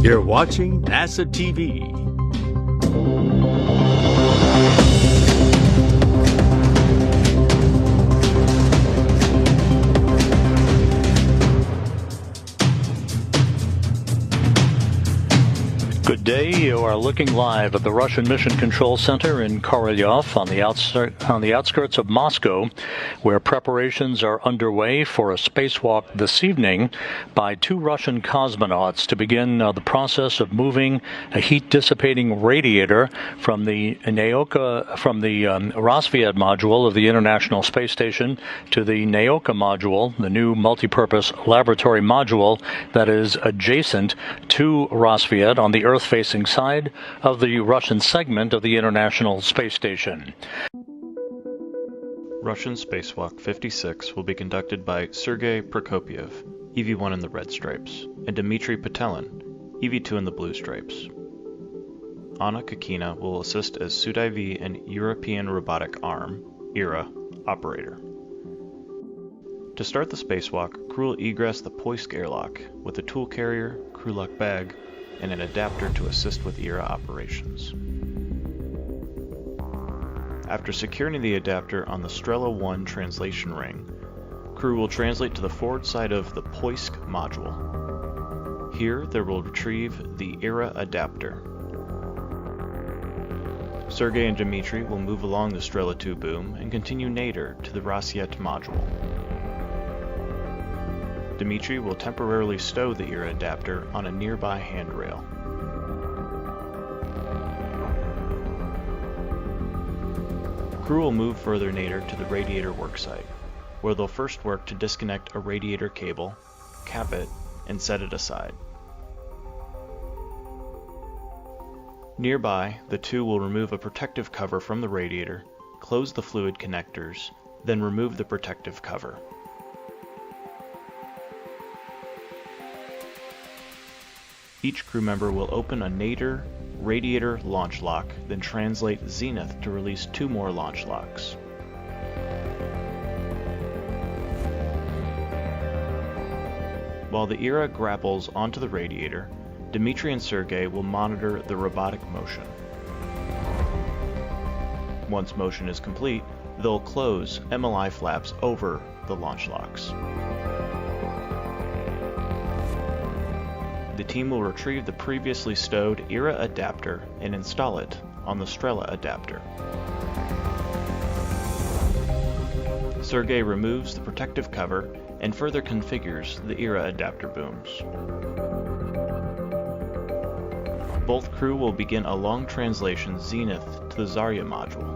You're watching NASA TV. Good day. You are looking live at the Russian Mission Control Center in Korolyov on the outskirts of Moscow, where preparations are underway for a spacewalk this evening by two Russian cosmonauts to begin the process of moving a heat-dissipating radiator from the Rassvet module of the International Space Station to the Naoka module, the new multi-purpose laboratory module that is adjacent to Rassvet on the Earth-facing side of the Russian segment of the International Space Station. Russian Spacewalk 56 will be conducted by Sergey Prokopyev, EV-1 in the red stripes, and Dmitri Petelin, EV-2 in the blue stripes. Anna Kakina will assist as SUD-IV and European Robotic Arm, ERA, operator. To start the spacewalk, crew will egress the Poisk airlock with a tool carrier, crew lock bag, and an adapter to assist with ERA operations. After securing the adapter on the Strela 1 translation ring, crew will translate to the forward side of the Poisk module. Here, they will retrieve the ERA adapter. Sergey and Dmitri will move along the Strela 2 boom and continue nadir to the Rassvet module. Dmitri will temporarily stow the ERA adapter on a nearby handrail. Crew will move further nadir to the radiator worksite, where they'll first work to disconnect a radiator cable, cap it, and set it aside. Nearby, the two will remove a protective cover from the radiator, close the fluid connectors, then remove the protective cover. Each crew member will open a nadir radiator launch lock, then translate zenith to release two more launch locks. While the ERA grapples onto the radiator, Dmitri and Sergey will monitor the robotic motion. Once motion is complete, they'll close MLI flaps over the launch locks. The team will retrieve the previously stowed ERA adapter and install it on the Strela adapter. Sergey removes the protective cover and further configures the ERA adapter booms. Both crew will begin a long translation zenith to the Zarya module.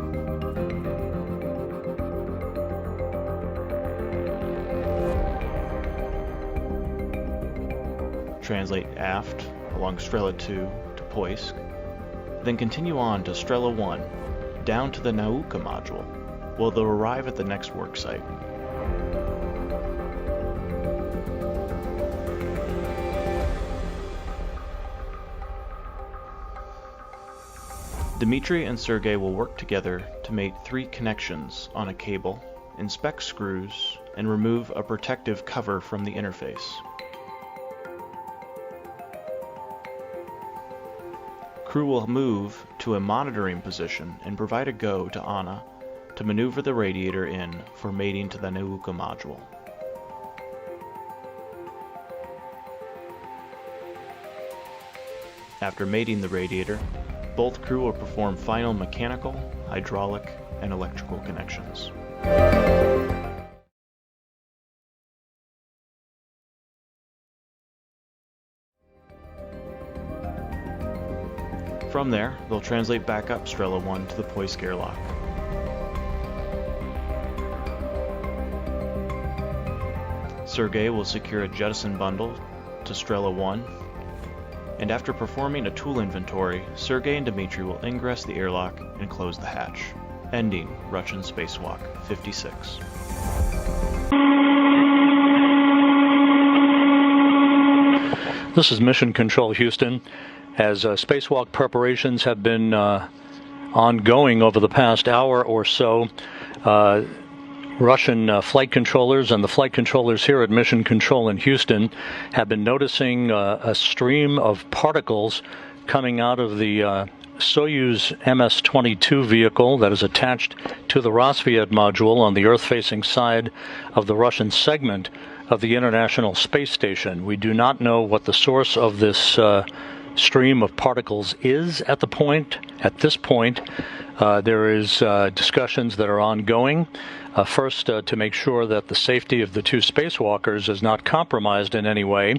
Translate aft along Strela 2 to Poisk, then continue on to Strela 1, down to the Naoka module, where they'll arrive at the next worksite. Dmitri and Sergey will work together to make 3 connections on a cable, inspect screws, and remove a protective cover from the interface. Crew will move to a monitoring position and provide a go to Anna to maneuver the radiator in for mating to the Naoka module. After mating the radiator, both crew will perform final mechanical, hydraulic, and electrical connections. From there, they'll translate back up Strela 1 to the Poisk airlock. Sergey will secure a jettison bundle to Strela 1, and after performing a tool inventory, Sergey and Dmitri will ingress the airlock and close the hatch, ending Russian Spacewalk 56. This is Mission Control Houston. As spacewalk preparations have been ongoing over the past hour or so, Russian flight controllers and the flight controllers here at Mission Control in Houston have been noticing a stream of particles coming out of the Soyuz MS-22 vehicle that is attached to the Rassvet module on the Earth-facing side of the Russian segment of the International Space Station. We do not know what the source of this stream of particles is at this point. There is discussions that are ongoing. First, to make sure that the safety of the two spacewalkers is not compromised in any way,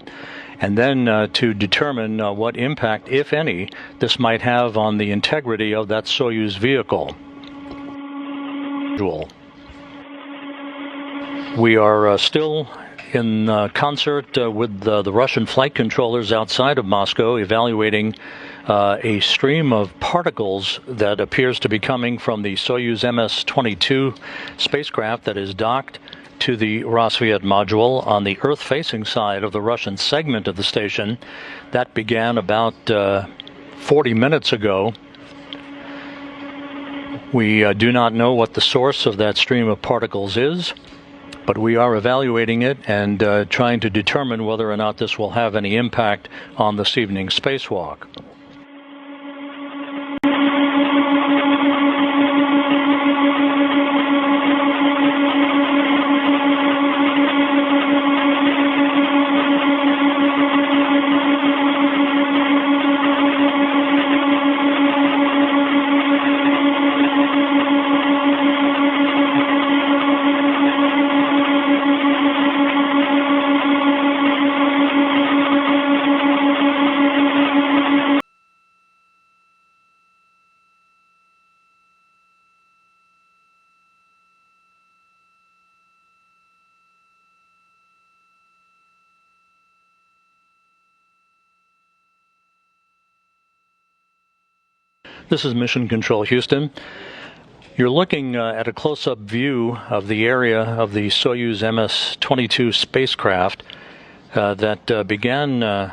and then to determine what impact, if any, this might have on the integrity of that Soyuz vehicle. We are still in concert with the Russian flight controllers outside of Moscow, evaluating a stream of particles that appears to be coming from the Soyuz MS-22 spacecraft that is docked to the Rassvet module on the Earth-facing side of the Russian segment of the station. That began about 40 minutes ago. We do not know what the source of that stream of particles is, but we are evaluating it and trying to determine whether or not this will have any impact on this evening's spacewalk. This is Mission Control Houston. You're looking at a close-up view of the area of the Soyuz MS-22 spacecraft that began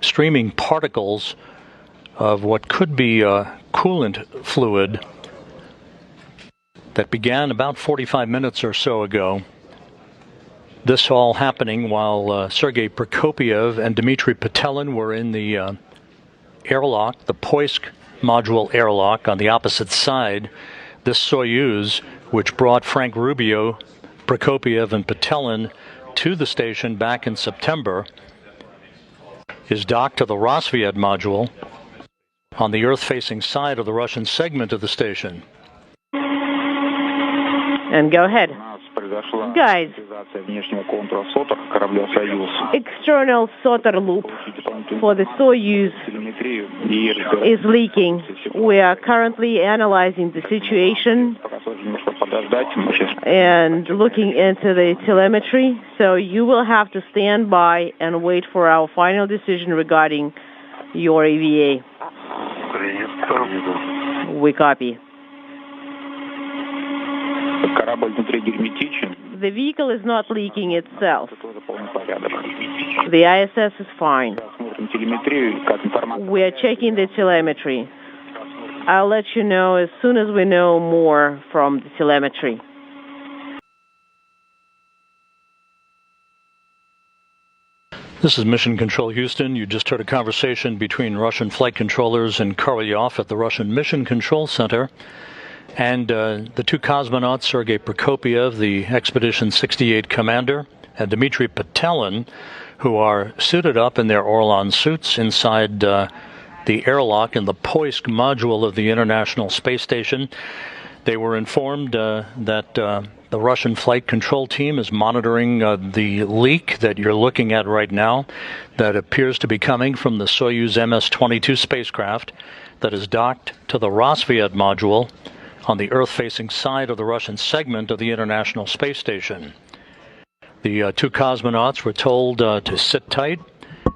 streaming particles of what could be coolant fluid that began about 45 minutes or so ago. This all happening while Sergey Prokopyev and Dmitri Petelin were in the airlock, the Poisk module airlock on the opposite side. This Soyuz, which brought Frank Rubio, Prokopyev, and Petelin to the station back in September, is docked to the Rassvet module on the Earth-facing side of the Russian segment of the station. And go ahead. Guys, external solder loop for the Soyuz is leaking. We are currently analyzing the situation and looking into the telemetry, so you will have to stand by and wait for our final decision regarding your EVA. We copy. The vehicle is not leaking itself. The ISS is fine. We are checking the telemetry. I'll let you know as soon as we know more from the telemetry. This is Mission Control Houston. You just heard a conversation between Russian flight controllers in Korolyov at the Russian Mission Control Center and the two cosmonauts, Sergey Prokopyev, the Expedition 68 commander, and Dmitri Petelin, who are suited up in their Orlan suits inside the airlock in the Poisk module of the International Space Station. They were informed that the Russian flight control team is monitoring the leak that you're looking at right now that appears to be coming from the Soyuz MS-22 spacecraft that is docked to the Rassvet module on the Earth-facing side of the Russian segment of the International Space Station. The two cosmonauts were told to sit tight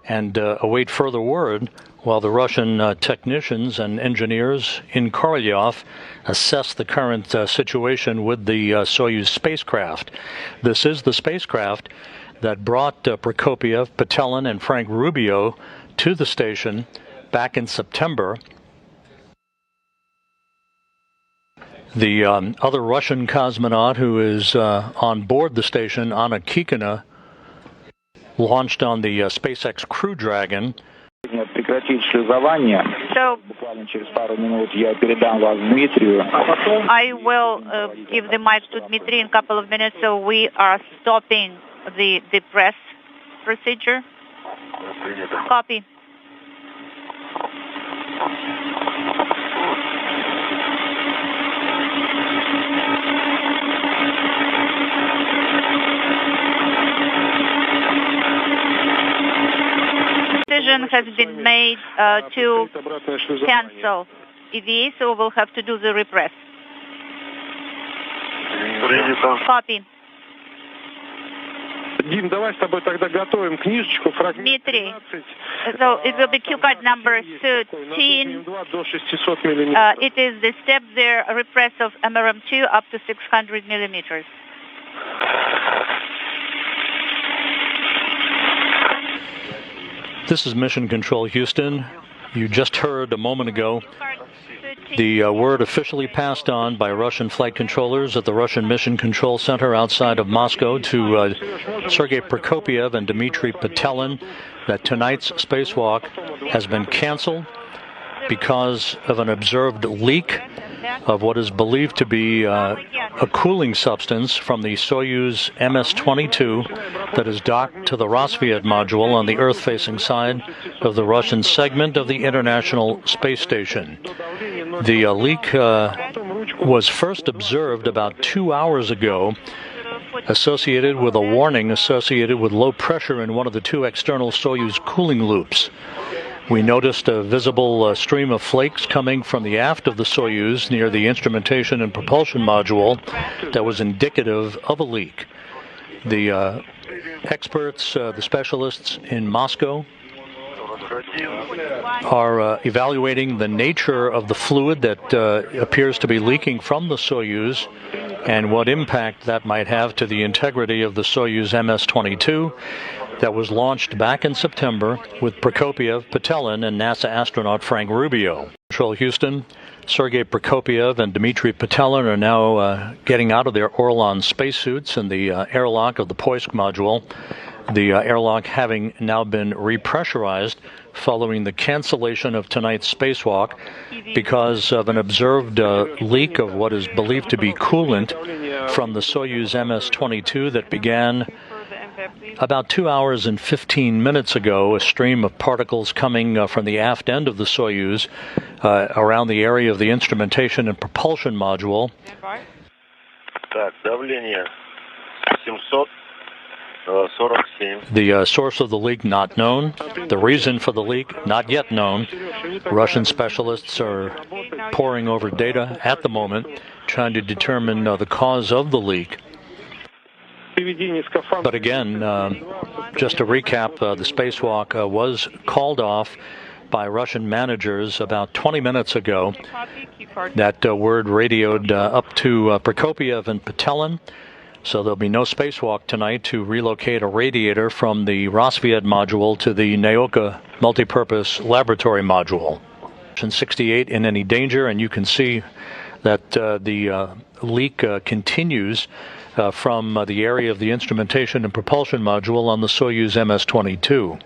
and await further word while the Russian technicians and engineers in Korolyov assess the current situation with the Soyuz spacecraft. This is the spacecraft that brought Prokopyev, Petelin, and Frank Rubio to the station back in September. The other Russian cosmonaut who is on board the station, Anna Kikina, launched on the SpaceX Crew Dragon. So, I will give the mic to Dmitri in a couple of minutes. So we are stopping the depress procedure. Copy. Decision has been made to cancel EVA, so we'll have to do the repress. Copy. Dmitri, so it will be cue card number 13. It is the step there, a repress of MRM2 up to 600 millimeters. This is Mission Control Houston. You just heard a moment ago the word officially passed on by Russian flight controllers at the Russian Mission Control Center outside of Moscow to Sergey Prokopyev and Dmitri Petelin that tonight's spacewalk has been canceled because of an observed leak of what is believed to be a cooling substance from the Soyuz MS-22 that is docked to the Rassvet module on the Earth-facing side of the Russian segment of the International Space Station. The leak was first observed about 2 hours ago, associated with a warning associated with low pressure in one of the two external Soyuz cooling loops. We noticed a visible stream of flakes coming from the aft of the Soyuz near the instrumentation and propulsion module that was indicative of a leak. The experts, the specialists in Moscow, are evaluating the nature of the fluid that appears to be leaking from the Soyuz and what impact that might have to the integrity of the Soyuz MS-22 that was launched back in September with Prokopyev, Petelin, and NASA astronaut Frank Rubio. Control Houston, Sergey Prokopyev and Dmitri Petelin are now getting out of their Orlan spacesuits in the airlock of the Poisk module, the airlock having now been repressurized following the cancellation of tonight's spacewalk because of an observed leak of what is believed to be coolant from the Soyuz MS-22 that began about 2 hours and 15 minutes ago. A stream of particles coming from the aft end of the Soyuz around the area of the instrumentation and propulsion module. The source of the leak not known. The reason for the leak not yet known. Russian specialists are poring over data at the moment, trying to determine the cause of the leak. But again, just to recap, the spacewalk was called off by Russian managers about 20 minutes ago. That word radioed up to Prokopyev and Petelin. So there'll be no spacewalk tonight to relocate a radiator from the Rassvet module to the Naoka multipurpose laboratory module. 68 in any danger, and you can see that the leak continues from the area of the instrumentation and propulsion module on the Soyuz MS-22.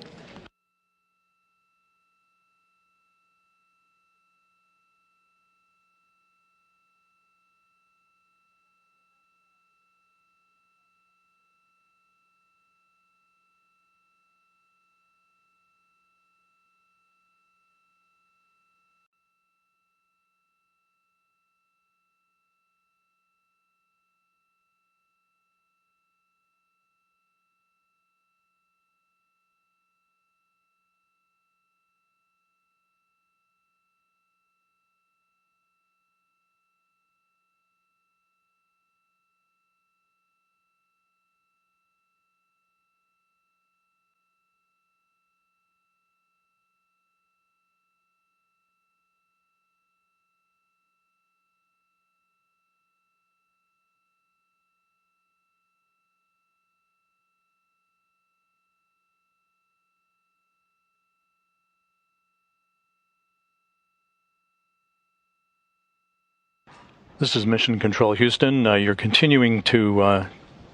This is Mission Control Houston. You're continuing to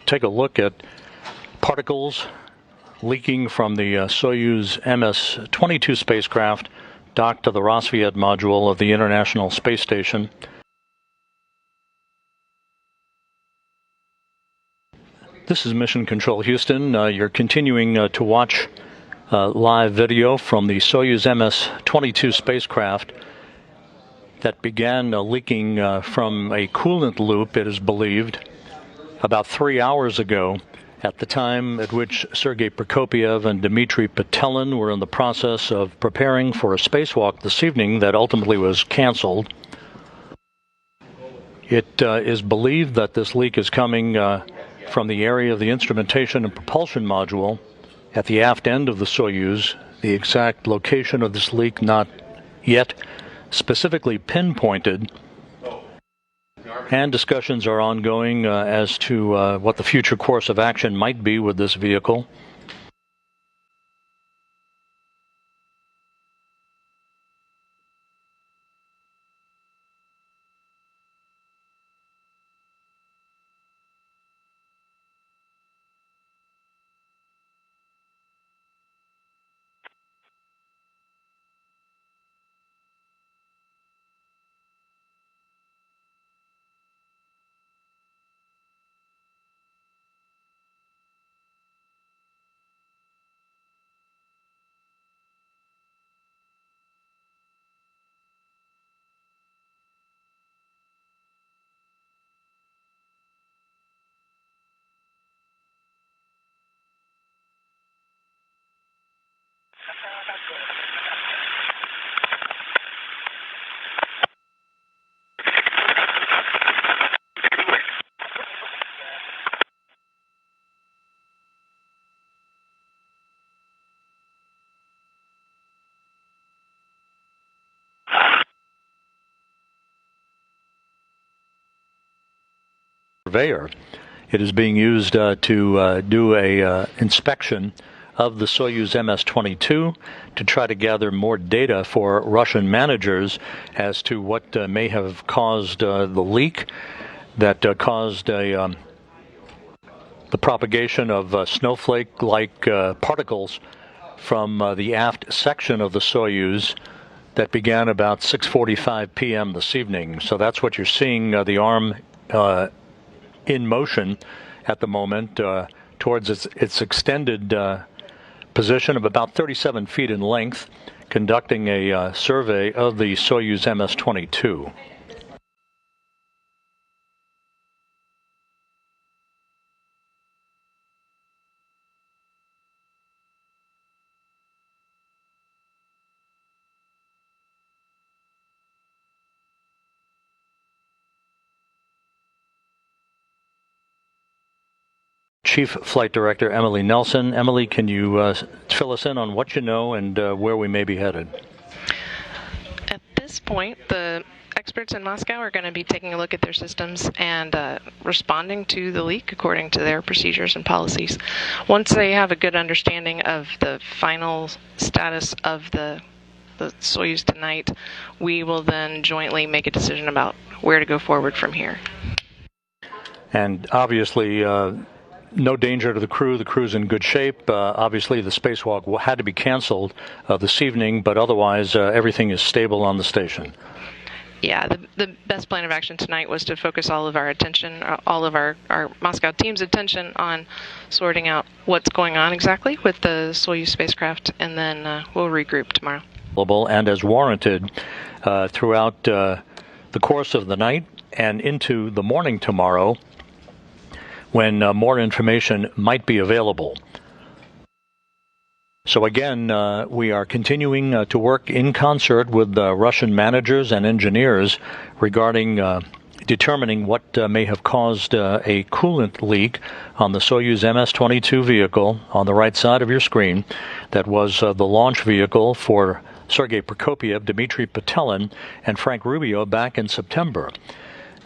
take a look at particles leaking from the Soyuz MS-22 spacecraft docked to the Rassvet module of the International Space Station. This is Mission Control Houston. You're continuing to watch live video from the Soyuz MS-22 spacecraft that began leaking from a coolant loop, it is believed, about 3 hours ago, at the time at which Sergey Prokopyev and Dmitri Petelin were in the process of preparing for a spacewalk this evening that ultimately was canceled. It is believed that this leak is coming from the area of the instrumentation and propulsion module at the aft end of the Soyuz. The exact location of this leak not yet specifically pinpointed, and discussions are ongoing as to what the future course of action might be with this vehicle. Surveyor. It is being used to do a inspection of the Soyuz MS-22 to try to gather more data for Russian managers as to what may have caused the leak that caused the propagation of snowflake-like particles from the aft section of the Soyuz that began about 6:45 p.m. this evening. So that's what you're seeing, the arm in motion at the moment towards its extended position of about 37 feet in length, conducting a survey of the Soyuz MS-22. Chief Flight Director Emily Nelson. Emily, can you fill us in on what you know and where we may be headed? At this point, the experts in Moscow are going to be taking a look at their systems and responding to the leak according to their procedures and policies. Once they have a good understanding of the final status of the Soyuz tonight, we will then jointly make a decision about where to go forward from here. And obviously, no danger to the crew. The crew's in good shape. Obviously, the spacewalk had to be canceled this evening, but otherwise, everything is stable on the station. Yeah, the best plan of action tonight was to focus all of our attention, all of our Moscow team's attention on sorting out what's going on exactly with the Soyuz spacecraft, and then we'll regroup tomorrow. And as warranted throughout the course of the night and into the morning tomorrow, when more information might be available. So again, we are continuing to work in concert with Russian managers and engineers regarding determining what may have caused a coolant leak on the Soyuz MS-22 vehicle on the right side of your screen that was the launch vehicle for Sergey Prokopyev, Dmitri Petelin, and Frank Rubio back in September.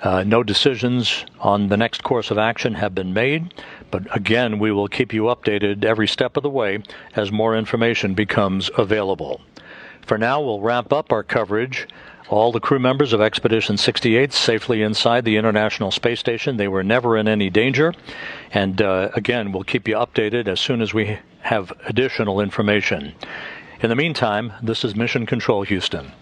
No decisions on the next course of action have been made, but again, we will keep you updated every step of the way as more information becomes available. For now, we'll wrap up our coverage All the crew members of Expedition 68 safely inside the International Space Station. They were never in any danger. And again, we'll keep you updated as soon as we have additional information. In the meantime, this is Mission Control Houston.